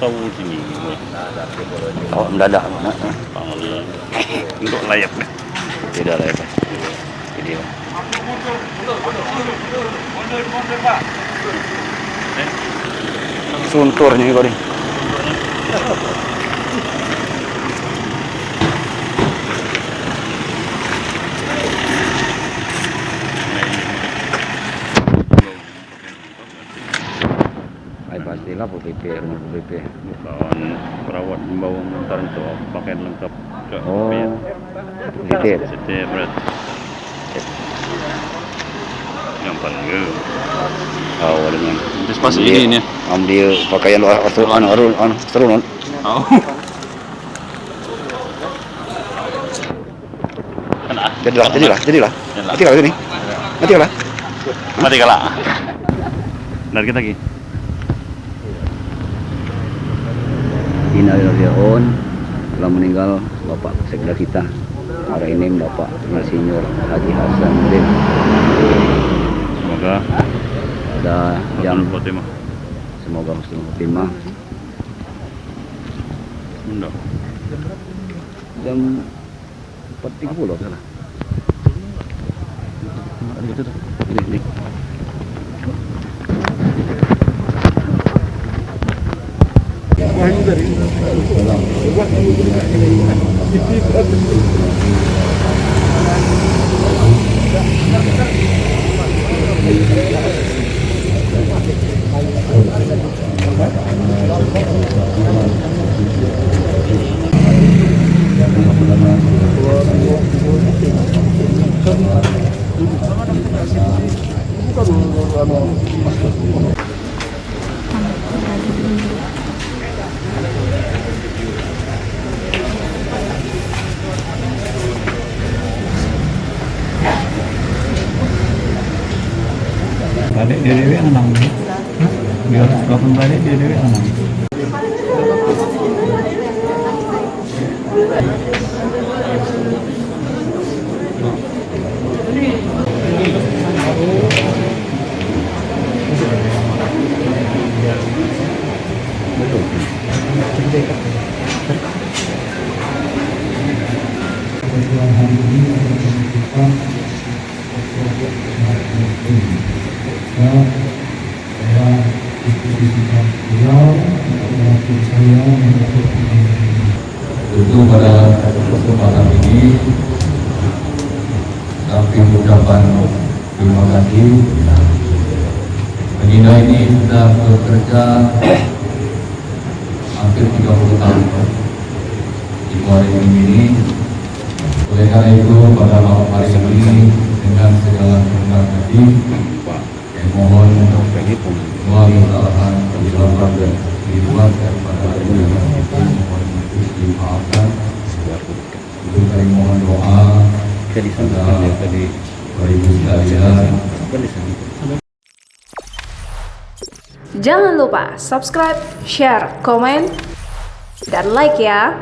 Sawu sini. Oh, mendadak. Untuk layak. Tidak layak. Jadi. Sunturnya ini kali. Pastilah PP, rumah PP. Bukan perawat membawa antar untuk pakaian lengkap. Oh, gitu. Setiap berat. Yang paling Oh, dengan spasi ini ya. Ambil pakaian seru. Oh. Jadilah. Mati kalah ini. Mati kalah. Dari kita lagi. Innalillahi telah meninggal Bapak Sekda kita hari ini, Bapak Insinyur Haji Hasan Mudin. Semoga ada jam khotimah. Semoga husnul khotimah. Jam 4.30 salah. Ini. Balik dia dewe anang. Biar kapan balik dia dewe anang. Tentu pada kesempatan ini kami mengucapkan terima kasih. Penina ini sudah bekerja hampir 30 tahun di Muarim ini. Oleh karena itu pada malam hari ini dengan segala terima kasih mohon semua kesalahan dilakukan dan dibuat daripada ini mohon dimaafkan. Untuk kami mohon doa kepada ibu sekalian. Jangan lupa subscribe, share, komen, dan like ya.